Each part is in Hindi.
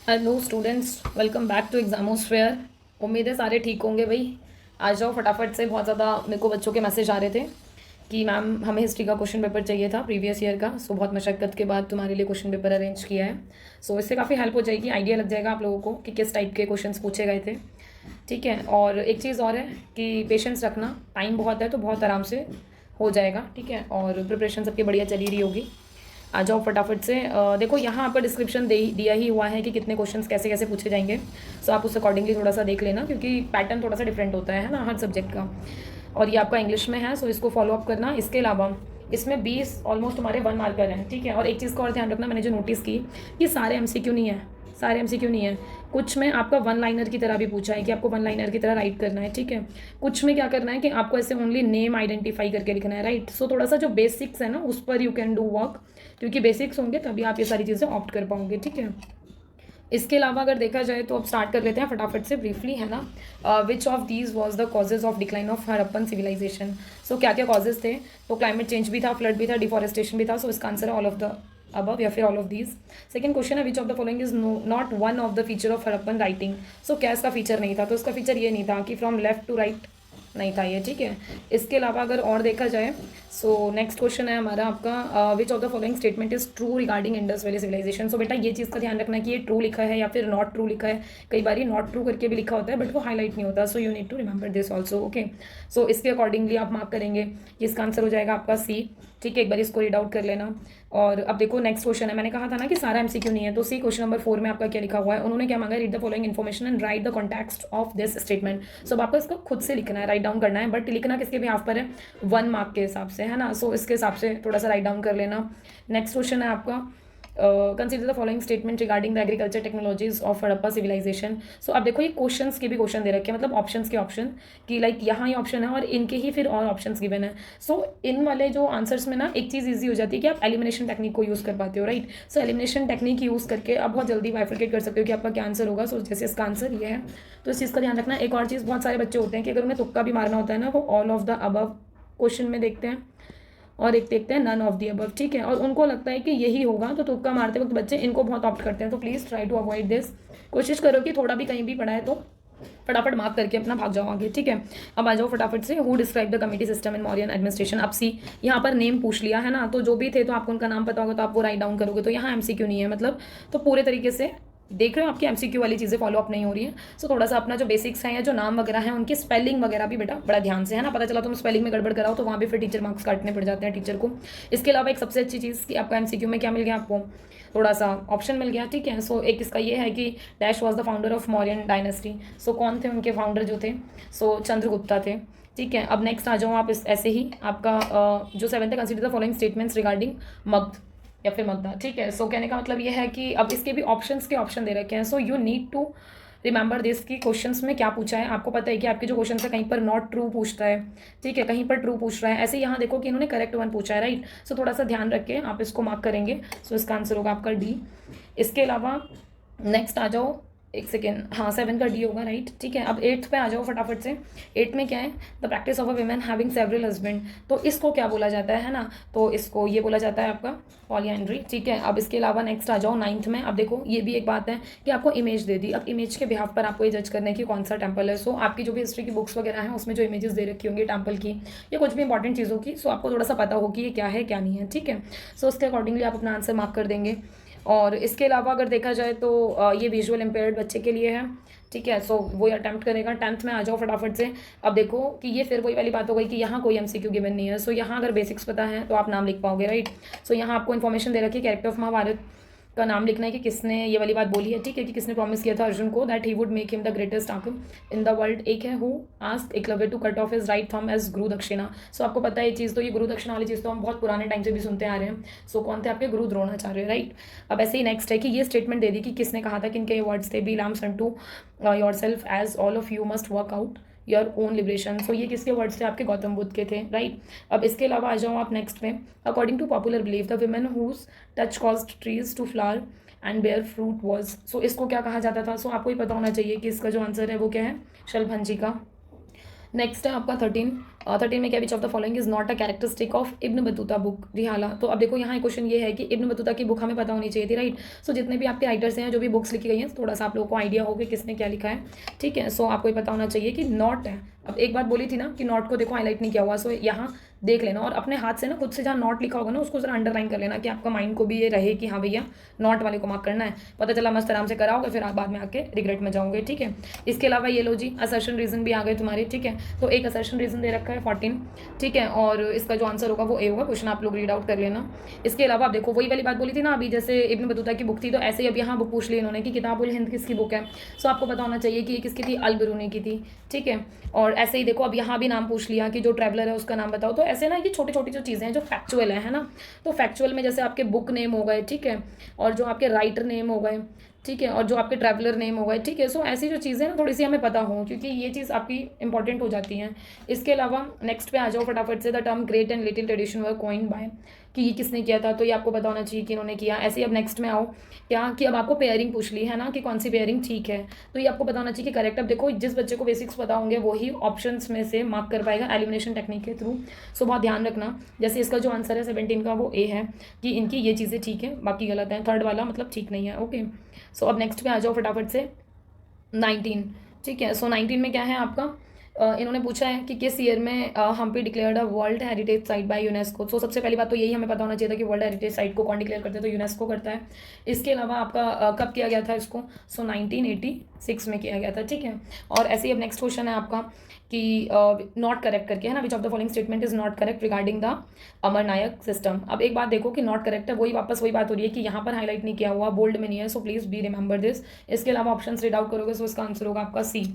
Hello students, welcome back to Examosphere. उम्मीद है सारे ठीक होंगे भाई। आ जाओ फटाफट से। बहुत ज़्यादा मेरे को बच्चों के मैसेज आ रहे थे कि मैम हमें हिस्ट्री का क्वेश्चन पेपर चाहिए था प्रीवियस ईयर का। सो बहुत मशक्क़त के बाद तुम्हारे लिए क्वेश्चन पेपर अरेंज किया है। सो इससे काफ़ी हेल्प हो जाएगी, आइडिया लग जाएगा आप लोगों को कि किस टाइप के क्वेश्चंस पूछे गए थे। ठीक है, और एक चीज़ और है कि पेशेंस रखना, टाइम बहुत है तो बहुत आराम से हो जाएगा। ठीक है, और प्रिपरेशन सबकी बढ़िया चली रही होगी। आ जाओ फटाफट से। देखो यहाँ पर डिस्क्रिप्शन दिया ही हुआ है कि कितने क्वेश्चंस कैसे कैसे पूछे जाएंगे। सो आप उस अकॉर्डिंगली थोड़ा सा देख लेना, क्योंकि पैटर्न थोड़ा सा डिफरेंट होता है ना हर सब्जेक्ट का। और ये आपका इंग्लिश में है, सो इसको फॉलो अप करना। इसके अलावा इसमें 20 ऑलमोस्ट हमारे 1 मार्कर हैं। ठीक है, और एक चीज़ का और ध्यान रखना, मैंने जो नोटिस की कि सारे एमसीक्यू नहीं है, सारे एमसीक्यू नहीं है। कुछ में आपका वन लाइनर की तरह भी पूछा है कि आपको वन लाइनर की तरह राइट करना है। ठीक है, कुछ में क्या करना है कि आपको ऐसे ओनली नेम आइडेंटिफाई करके लिखना है। राइट, सो थोड़ा सा जो बेसिक्स है ना उस पर यू कैन डू वर्क, क्योंकि बेसिक्स होंगे तभी आप ये सारी चीज़ें ऑप्ट कर पाओगे। ठीक है, इसके अलावा अगर देखा जाए तो अब स्टार्ट कर लेते हैं फटाफट से ब्रीफली, है ना। Which of these was the causes of decline of Harappan civilisation. So क्या क्या कॉजेज थे? तो क्लाइमेट चेंज भी था, फ्लड भी था, डिफॉरेस्टेशन भी था। सो इसका आंसर है ऑल ऑफ द अबव या फिर all of these. Second question है which of the following is not one of the feature of Harappan writing. So क्या इसका फीचर नहीं था? तो इसका फीचर ये नहीं था कि फ्रॉम लेफ्ट टू राइट नहीं था ये। ठीक है, इसके अलावा अगर और देखा जाए, सो नेक्स्ट क्वेश्चन है हमारा आपका which of the following statement is true regarding Indus valley civilisation. So बेटा ये चीज़ का ध्यान रखना कि ये ट्रू लिखा है या फिर नॉट ट्रू लिखा है। कई बार ये नॉट ट्रू करके भी लिखा होता है बट वो हाईलाइट नहीं होता। So you need to remember this also. Okay, so इसके अकॉर्डिंगली आप मार्क करेंगे कि इसका आंसर हो जाएगा आपका सी। ठीक है, एक बार इसको रीड आउट कर लेना। और अब देखो नेक्स्ट क्वेश्चन है, मैंने कहा था ना कि सारा एमसीक्यू नहीं है। तो सी क्वेश्चन नंबर 4 में आपका क्या लिखा हुआ है? उन्होंने क्या मांगा? Read the following information and write the context of this statement. So अब आपको इसको खुद से लिखना है, राइट डाउन करना है, बट लिखना किसके भी हाफ पर है? 1 मार्क के हिसाब से, है ना। सो इसके हिसाब से थोड़ा सा राइट डाउन कर लेना। नेक्स्ट क्वेश्चन है आपका consider the following statement regarding the agriculture technologies of Harappa civilisation. So अब देखो ये क्वेश्चंस के भी क्वेश्चन दे रखे हैं, मतलब ऑप्शंस के ऑप्शन, कि लाइक यहाँ ये ऑप्शन है और इनके ही फिर और ऑप्शंस गिवन है। सो इन वाले जो आंसर्स में ना एक चीज़ ईजी हो जाती है कि आप एलिमिनेशन टेक्निक को यूज़ कर पाते हो। राइट, सो एलिमिनेशन टेक्निक यूज़ करके आप बहुत जल्दी बाइफरकेट कर सकते हो कि आपका क्या आंसर होगा। सो जैसे इसका आंसर ये है, तो इस चीज़ का ध्यान रखना। एक और चीज़, बहुत सारे बच्चे होते हैं कि अगर उन्हें तुक्का भी मारना होता है ना, वो all of the above question में देखते हैं और एक देखते हैं नन ऑफ दी अबव। ठीक है, और उनको लगता है कि यही होगा, तो तुक्का मारते वक्त बच्चे इनको बहुत ऑप्ट करते हैं। तो please try to avoid this. कोशिश करो कि थोड़ा भी कहीं भी पड़ा है तो फटाफट मार्क करके अपना भाग जाओ आगे। ठीक है, अब आ जाओ फटाफट से। Who describe the committee system in Mauryan administration. अब सी यहाँ पर नेम पूछ लिया है ना, तो जो भी थे तो आपको उनका नाम पता होगा तो आप वो राइट डाउन करोगे। तो यहाँ एमसीक्यू नहीं है, मतलब तो पूरे तरीके से देख रहे हो आपकी एमसीक्यू वाली चीज़ें फॉलो अप नहीं हो रही है। सो थोड़ा सा अपना जो बेसिक्स हैं या जो नाम वगैरह हैं उनकी स्पेलिंग वगैरह भी बेटा बड़ा ध्यान से, है ना। पता चला तुम स्पेलिंग में गड़बड़ कराओ तो वहाँ भी फिर टीचर मार्क्स काटने पड़ जाते हैं टीचर को। इसके अलावा एक सबसे अच्छी चीज़ कि आपका एमसीक्यू में क्या मिल गया आपको? थोड़ा सा ऑप्शन मिल गया। ठीक है, सो एक इसका ये है कि dash was the founder of Mauryan dynasty. So कौन थे उनके फाउंडर जो थे? सो चंद्रगुप्ता थे। ठीक है, अब नेक्स्ट आ जाओ आप इस ऐसे ही आपका जो 7th है, consider the following statements regarding Magadh या फिर मगधा। ठीक है, सो कहने का मतलब ये है कि अब इसके भी ऑप्शंस के ऑप्शन दे रखे हैं। So you need to remember this कि क्वेश्चंस में क्या पूछा है। आपको पता है कि आपके जो क्वेश्चन है कहीं पर नॉट ट्रू पूछता है, ठीक है, कहीं पर ट्रू पूछ रहा है। ऐसे यहाँ देखो कि इन्होंने करेक्ट वन पूछा है। राइट, सो थोड़ा सा ध्यान रख के आप इसको मार्क करेंगे। सो इसका आंसर होगा आपका डी। इसके अलावा नेक्स्ट आ जाओ, एक सेकेंड, हाँ 7 का डी होगा। राइट, ठीक है, अब 8th पे आ जाओ फटाफट से। 8 में क्या है? The practice of a women having several husband. तो इसको क्या बोला जाता है ना, तो इसको ये बोला जाता है आपका पॉलीएंड्री। ठीक है, अब इसके अलावा नेक्स्ट आ जाओ 9th में। अब देखो ये भी एक बात है कि आपको इमेज दे दी। अब इमेज के बिहाफ पर आपको ये जज करना है कि कौन सा टेम्पल है। सो आपकी जो भी हिस्ट्री की बुक्स वगैरह हैं उसमें जो इमेजेस दे रखी होंगी टेम्पल की या कुछ भी इंपॉर्टेंट चीज़ों की, सो आपको थोड़ा सा पता हो कि ये क्या है क्या नहीं है। ठीक है, सो उसके अकॉर्डिंगली आप अपना आंसर मार्क कर देंगे। और इसके अलावा अगर देखा जाए तो ये विजुअल इम्पेयर्ड बच्चे के लिए है। ठीक है, सो वो अटैम्प्ट करेगा। 10th में आ जाओ फटाफट से। अब देखो कि ये फिर वही वाली बात हो गई कि यहाँ कोई एमसीक्यू गिवन नहीं है। सो यहाँ अगर बेसिक्स पता है तो आप नाम लिख पाओगे। राइट, सो यहाँ आपको इन्फॉर्मेशन दे रखी है कैरेक्टर ऑफ महाभारत का नाम लिखना है कि किसने ये वाली बात बोली है। ठीक है, कि किसने प्रॉमिस किया था अर्जुन को that he would make him the greatest आर्कम इन द वर्ल्ड। एक है who asked Eklavya to cut off his right thumb as guru dakshina. सो आपको पता है ये चीज़, तो ये गुरु दक्षिणा वाली चीज़ तो हम बहुत पुराने टाइम से भी सुनते आ रहे हैं। सो कौन थे आपके गुरु? द्रोणाचार्य। राइट, अब ऐसे ही नेक्स्ट है कि ये स्टेटमेंट दे दी कि किसने कहा था, किनके ये वर्ड्स थे? Be lamps to yourself as all of you must work out your own liberation. So ये किसके वर्ड्स थे? आपके गौतम बुद्ध के थे। राइट, अब इसके अलावा आ जाओ आप नेक्स्ट में। According to popular belief the women whose touch caused trees to flower and bear fruit was. So इसको क्या कहा जाता था? सो आपको ही पता होना चाहिए कि इसका जो आंसर है वो क्या है? शलभंजिका। नेक्स्ट है आपका 13 में क्या, which of the following is not a characteristic of Ibn Battuta book. जी हाला, तो अब देखो यहाँ क्वेश्चन ये है कि इब्न बतूता की बुक हमें पता होनी चाहिए थी, राइट। सो जितने भी आपके राइटर्स हैं, जो भी बुक्स लिखी गई हैं, थोड़ा सा आप लोगों को आइडिया हो कि किसने क्या लिखा है, ठीक है। सो आपको ये पता होना चाहिए कि नॉट है। अब एक बात बोली थी ना कि नॉट को देखो हाईलाइट नहीं किया हुआ, सो यहाँ देख लेना और अपने हाथ से ना खुद से जहाँ नॉट लिखा होगा ना उसको जरा अंडरलाइन कर लेना कि आपका माइंड को भी ये रहे कि हाँ भैया नॉट वाले को मार्क करना है। पता चला मस्त आराम से कराओगे, फिर आप बाद में आके रिग्रेट में जाओगे, ठीक है। इसके अलावा ये लो जी, असर्शन रीजन भी आ गए तुम्हारे, ठीक है। तो एक असर्शन रीजन दे रखा है 14, ठीक है, और इसका जो आंसर होगा वो ए होगा। क्वेश्चन आप लोग रीड आउट कर लेना। इसके अलावा आप देखो वही वाली बात बोली थी ना अभी, जैसे इब्न बतूता की बुक थी, तो ऐसे ही अब यहाँ बुक पूछ ली इन्होंने कि किताबुल हिंद किसकी बुक है। सो आपको पता होना चाहिए कि ये किसकी थी, अल बिरूनी की थी, ठीक है। और ऐसे ही देखो अब यहाँ भी नाम पूछ लिया कि जो ट्रैवलर है उसका नाम बताओ। तो ऐसे ना ये छोटी छोटी जो चीज़ें हैं जो फैक्चुअल है ना, तो फैक्चुअल में जैसे आपके बुक नेम हो गए, ठीक है, और जो आपके राइटर नेम हो गए, ठीक है, और जो आपके ट्रैवलर नेम हो गए, ठीक है। सो ऐसी जो चीज़ें ना थोड़ी सी हमें पता हो, क्योंकि ये चीज़ आपकी इंपॉर्टेंट हो जाती हैं। इसके अलावा नेक्स्ट पे आ जाओ फटाफट से, the term great and little tradition were coined bye, कि ये किसने किया था, तो ये आपको पता होना चाहिए कि इन्होंने किया। ऐसे ही अब नेक्स्ट में आओ क्या कि अब आपको पेयरिंग पूछ ली है ना कि कौन सी पेयरिंग ठीक है, तो ये आपको पता होना चाहिए कि करेक्ट। अब देखो जिस बच्चे को बेसिक्स पता होंगे वही ऑप्शंस में से मार्क कर पाएगा एलिमिनेशन टेक्निक के थ्रू। सो बहुत ध्यान रखना, जैसे इसका जो आंसर है 17 का वो ए है कि इनकी ये चीज़ें ठीक है, बाकी गलत है। थर्ड वाला मतलब ठीक नहीं है, ओके। सो अब नेक्स्ट पे आ जाओ फटाफट से 19, ठीक है। सो 19 में क्या है आपका, इन्होंने पूछा है कि किस ईयर में Hampi declared a world heritage site by UNESCO. So सबसे पहली बात तो यही हमें पता होना चाहिए था कि वर्ल्ड हेरिटेज साइट को कौन डिक्लेयर करता है, तो यूनेस्को करता है। इसके अलावा आपका कब किया गया था इसको, सो 1986 में किया गया था, ठीक है। और ऐसे ही अब नेक्स्ट क्वेश्चन है आपका कि नॉट करेक्ट करके है ना, which of the following statement is not correct regarding the Amar Nayak system. अब एक बात देखो कि नॉट करेक्ट है, वही वापस वही बात हो रही है कि यहाँ पर हाईलाइट नहीं किया हुआ, बोल्ड में नहीं है, so please be remember this. इसके अलावा ऑप्शन रीड आउट करोगे सो इसका आंसर होगा आपका सी।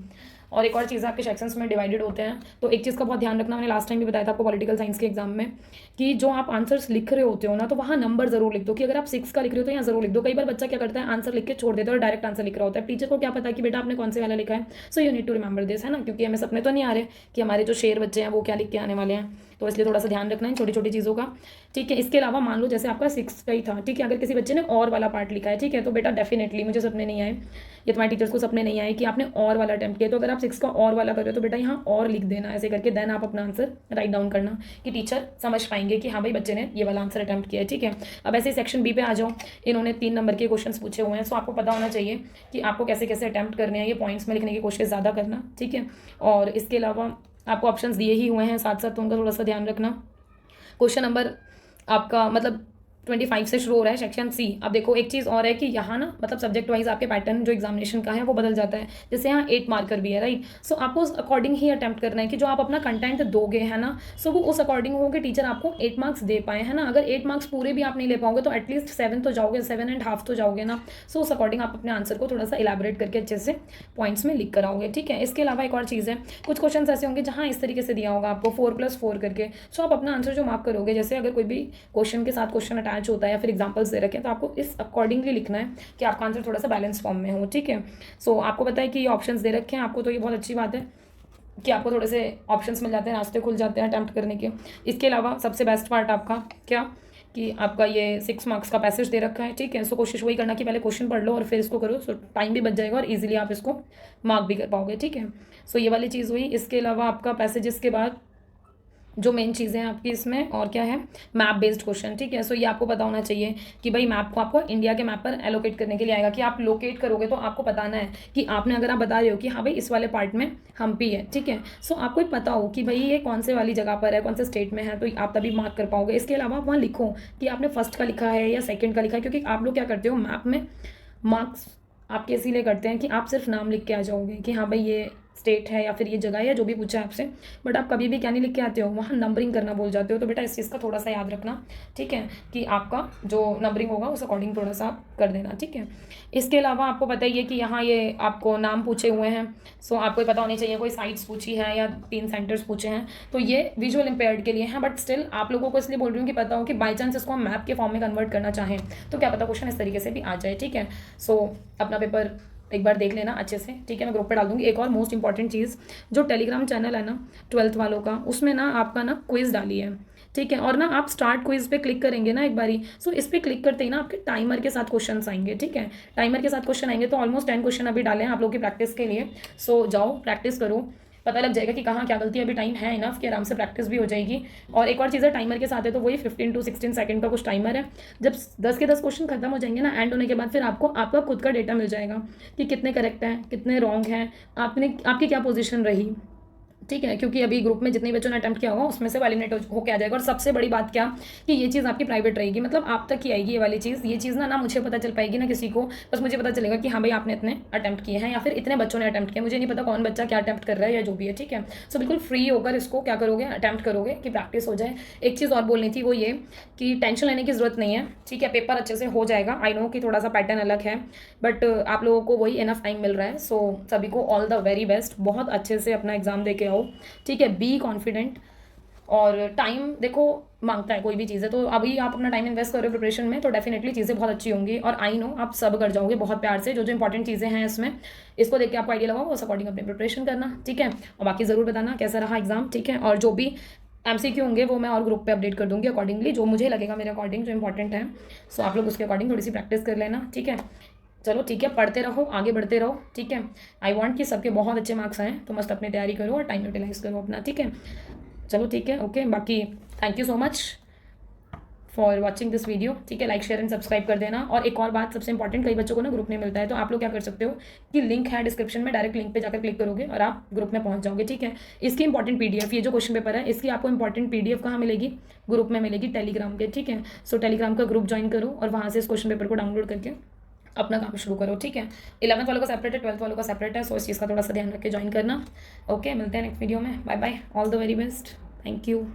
और एक और चीज़ आपके सेक्शंस में डिवाइडेड होते हैं, तो एक चीज़ का बहुत ध्यान रखना, मैंने लास्ट टाइम भी बताया था आपको पॉलिटिकल साइंस के एग्जाम में, कि जो आप आंसर्स लिख रहे होते हो ना तो वहाँ नंबर जरूर लिख दो, कि अगर आप 6 का लिख रहे हो तो यहाँ जरूर लिख दो। कई बार बच्चा क्या करता है आंसर लिख के छोड़ देता है और डायरेक्ट आंसर लिख रहा होता है, टीचर को क्या पता कि बेटा आपने कौन से वाला लिखा है। So you need to remember this, है ना, क्योंकि हमें सपने तो नहीं आ रहे कि हमारे जो शेर बच्चे हैं वो क्या लिख के आने वाले हैं, तो इसलिए थोड़ा सा ध्यान रखना है छोटी छोटी चीज़ों का, ठीक है। इसके अलावा मान लो जैसे आपका 6 का ही था, ठीक है, अगर किसी बच्चे ने और वाला पार्ट लिखा है, ठीक है, तो बेटा डेफिनेटली मुझे सपने नहीं आए, ये तुम्हारे टीचर्स को सपने नहीं आए कि आपने और वाला अटेम्प्ट किया, तो अगर आप 6 का और वाला कर रहे हो तो बेटा यहाँ और लिख देना ऐसे करके, देन आप अपना आंसर राइट डाउन करना कि टीचर समझ पाएंगे कि हाँ भाई बच्चे ने ये वाला आंसर अटेम्प्ट किया है, ठीक है। अब ऐसे सेक्शन बी पे आ जाओ, इन्होंने 3 नंबर के क्वेश्चन पूछे हुए हैं, सो आपको पता होना चाहिए कि आपको कैसे कैसे अटेम्प्ट करने हैं, ये पॉइंट्स में लिखने की कोशिश ज़्यादा करना, ठीक है। और इसके अलावा आपको ऑप्शंस दिए ही हुए हैं साथ साथ, तो उनका थोड़ा सा ध्यान रखना। क्वेश्चन नंबर आपका मतलब 25 से शुरू हो रहा है सेक्शन सी। अब देखो एक चीज़ और है कि यहाँ ना मतलब सब्जेक्ट वाइज आपके पैटर्न जो एग्जामिनेशन का है वो बदल जाता है, जैसे यहाँ 8 मार्कर भी है, राइट। सो आपको उस अकॉर्डिंग ही अटैम्प्ट करना है कि जो आप अपना कंटेंट दोगे है ना, सो वो उस अकॉर्डिंग हो कि टीचर आपको 8 मार्क्स दे पाए, है ना। अगर 8 मार्क्स पूरे भी आप नहीं ले पाओगे तो एटलीस्ट 7 तो जाओगे, 7.5 तो जाओगे ना। सो उस अकॉर्डिंग आप अपने आंसर को थोड़ा सा इलेबोरेट करके अच्छे से पॉइंट्स में लिख कर आओगे, ठीक है। इसके अलावा एक और चीज़ है, कुछ क्वेश्चन ऐसे होंगे जहाँ इस तरीके से दिया होगा आपको 4+4 करके, सो आप अपना आंसर जो मार्क करोगे, जैसे अगर कोई भी क्वेश्चन के साथ क्वेश्चन अटैच होता है या फिर एग्जाम्पल्स दे रखे हैं, तो आपको इस अकॉर्डिंगली लिखना है कि आपका आंसर थोड़ा सा बैलेंस फॉर्म में हो, ठीक है। सो आपको पता है कि ये ऑप्शंस दे रखे हैं आपको, तो ये बहुत अच्छी बात है कि आपको थोड़े से ऑप्शंस मिल जाते हैं, रास्ते खुल जाते हैं अटैम्प्ट करने के। इसके अलावा सबसे बेस्ट पार्ट आपका क्या कि आपका ये 6 मार्क्स का पैसेज दे रखा है, ठीक है। सो कोशिश वही करना कि पहले क्वेश्चन पढ़ लो और फिर इसको करो, सो टाइम भी बच जाएगा और इजीली आप इसको मार्क भी कर पाओगे, ठीक है। सो ये वाली चीज़ हुई। इसके अलावा आपका पैसेजेस के बाद जो मेन चीज़ें हैं आपकी इसमें और क्या है, मैप बेस्ड क्वेश्चन, ठीक है। सो ये आपको पता होना चाहिए कि भाई मैप को आपको इंडिया के मैप पर एलोकेट करने के लिए आएगा, कि आप लोकेट करोगे तो आपको बताना है कि आपने अगर आप बता रहे हो कि हाँ भाई इस वाले पार्ट में हम्पी है, ठीक है। सो आपको एक पता हो कि भाई ये कौन से वाली जगह पर है, कौन से स्टेट में है, तो आप तभी मार्क कर पाओगे। इसके अलावा आप वहाँ लिखो कि आपने फर्स्ट का लिखा है या सेकेंड का लिखा है, क्योंकि आप लोग क्या करते हो मैप में मार्क्स आपके इसीलिए करते हैं कि आप सिर्फ नाम लिख के आ जाओगे कि हाँ भाई ये स्टेट है या फिर ये जगह है या जो भी पूछा है आपसे, बट आप कभी भी क्या नहीं लिख के आते हो, वहाँ नंबरिंग करना भूल जाते हो। तो बेटा इस चीज़ का थोड़ा सा याद रखना, ठीक है, कि आपका जो नंबरिंग होगा उस अकॉर्डिंग थोड़ा सा कर देना, ठीक है। इसके अलावा आपको पता ही है कि यहाँ ये आपको नाम पूछे हुए हैं, सो आपको पता होनी चाहिए कोई साइट्स पूछी है या 3 सेंटर्स पूछे हैं, तो ये विजुअल इम्पेयर्ड के लिए हैं, बट स्टिल आप लोगों को इसलिए बोल रही हूँ कि पता हो कि बाई चांस इसको हम मैप के फॉर्म में कन्वर्ट करना चाहें तो क्या पता क्वेश्चन इस तरीके से भी आ जाए, ठीक है। सो अपना पेपर एक बार देख लेना अच्छे से, ठीक है। मैं ग्रुप पे डाल दूंगी। एक और मोस्ट इंपॉर्टेंट चीज़, जो टेलीग्राम चैनल है ना 12th वालों का, उसमें ना आपका ना क्विज डाली है, ठीक है। और ना आप स्टार्ट क्विज पे क्लिक करेंगे ना एक बारी, सो इस पर क्लिक करते ही ना आपके टाइमर के साथ क्वेश्चन आएंगे, ठीक है। टाइमर के साथ क्वेश्चन आएंगे, तो ऑलमोस्ट 10 क्वेश्चन अभी डाले हैं आप लोग की प्रैक्टिस के लिए। सो जाओ प्रैक्टिस करो, पता लग जाएगा कि कहाँ क्या गलती है। अभी टाइम है इनफ कि आराम से प्रैक्टिस भी हो जाएगी। और एक और चीज़ है, टाइमर के साथ है तो वही 15 to 16 सेकंड का कुछ टाइमर है। जब 10 के 10 क्वेश्चन खत्म हो जाएंगे ना एंड होने के बाद, फिर आपको आपका खुद का डेटा मिल जाएगा कि कितने करेक्ट हैं, कितने रॉन्ग हैं, आपकी क्या पोजीशन रही। ठीक है, क्योंकि अभी ग्रुप में जितने बच्चों ने अटेम्प्ट किया होगा उसमें से एलिमिनेट होकर आ जाएगा। और सबसे बड़ी बात क्या, कि ये चीज़ आपकी प्राइवेट रहेगी, मतलब आप तक ही आएगी ये वाली चीज़। ये चीज़ ना मुझे पता चल पाएगी ना किसी को, बस मुझे पता चलेगा कि हाँ भाई आपने इतने अटेम्प्ट किए हैं या फिर इतने बच्चों ने अटेम्प्ट किया। मुझे नहीं पता कौन बच्चा क्या अटेम्प्ट कर रहा है या जो भी है। ठीक है, सो बिल्कुल फ्री होकर इसको क्या करोगे, अटेम्प्ट करोगे कि प्रैक्टिस हो जाए। एक चीज़ और बोलनी थी, वो ये कि टेंशन लेने की ज़रूरत नहीं है। ठीक है, पेपर अच्छे से हो जाएगा। आई नो कि थोड़ा सा पैटर्न अलग है, बट आप लोगों को वही इनफ टाइम मिल रहा है। सो सभी को ऑल द वेरी बेस्ट, बहुत अच्छे से अपना एग्ज़ाम दे के आओ। ठीक है, बी कॉन्फिडेंट। और टाइम देखो मांगता है कोई भी चीज़ है, तो अभी आप अपना टाइम इन्वेस्ट करो प्रिपरेशन में तो डेफिनेटली चीज़ें बहुत अच्छी होंगी। और आई नो आप सब कर जाओगे बहुत प्यार से। जो जो इंपॉर्टेंट चीज़ें हैं इसमें, इसको देख के आपको आइडिया लगाओ, उस अकॉर्डिंग अपनी प्रिपरेशन करना। ठीक है, और बाकी ज़रूर बताना कैसा रहा एग्जाम। ठीक है, और जो भी MCQ होंगे वो मैं और ग्रुप पे अपडेट कर दूंगी अकॉर्डिंगली, जो मुझे लगेगा मेरे अकॉर्डिंग जो इंपॉर्टेंट है। सो आप लोग उसके अकॉर्डिंग थोड़ी सी प्रैक्टिस कर लेना। ठीक है, चलो ठीक है, पढ़ते रहो, आगे बढ़ते रहो। ठीक है, आई वांट कि सबके बहुत अच्छे मार्क्स आएँ, तो मस्त अपनी तैयारी करो और टाइम यूटिलाइज करो अपना। ठीक है, चलो ठीक है, ओके। बाकी thank you so much for watching this video. ठीक है, लाइक शेयर एंड सब्सक्राइब कर देना। और एक और बात सबसे इंपॉर्टेंट, कई बच्चों को ना ग्रुप नहीं मिलता है, तो आप लोग क्या कर सकते हो कि लिंक है डिस्क्रिप्शन में, डायरेक्ट लिंक पे जाकर क्लिक करोगे और आप ग्रुप में पहुंच जाओगे। ठीक है, इसकी इंपॉर्टेंट PDF, ये जो क्वेश्चन पेपर है इसकी आपको इंपॉर्टेंट PDF कहाँ मिलेगी, ग्रुप में मिलेगी, टेलीग्राम के। ठीक है, सो टेलीग्राम का ग्रुप ज्वाइन करो और वहाँ से इस क्वेश्चन पेपर को डाउनलोड करके अपना काम शुरू करो। ठीक है, 11th वालों का सेपरेट है, 12th वालों का सेपरेट है। सो इस चीज़ का थोड़ा सा ध्यान रख के ज्वाइन करना। ओके, मिलते हैं नेक्स्ट वीडियो में। Bye bye, all the very best, thank you.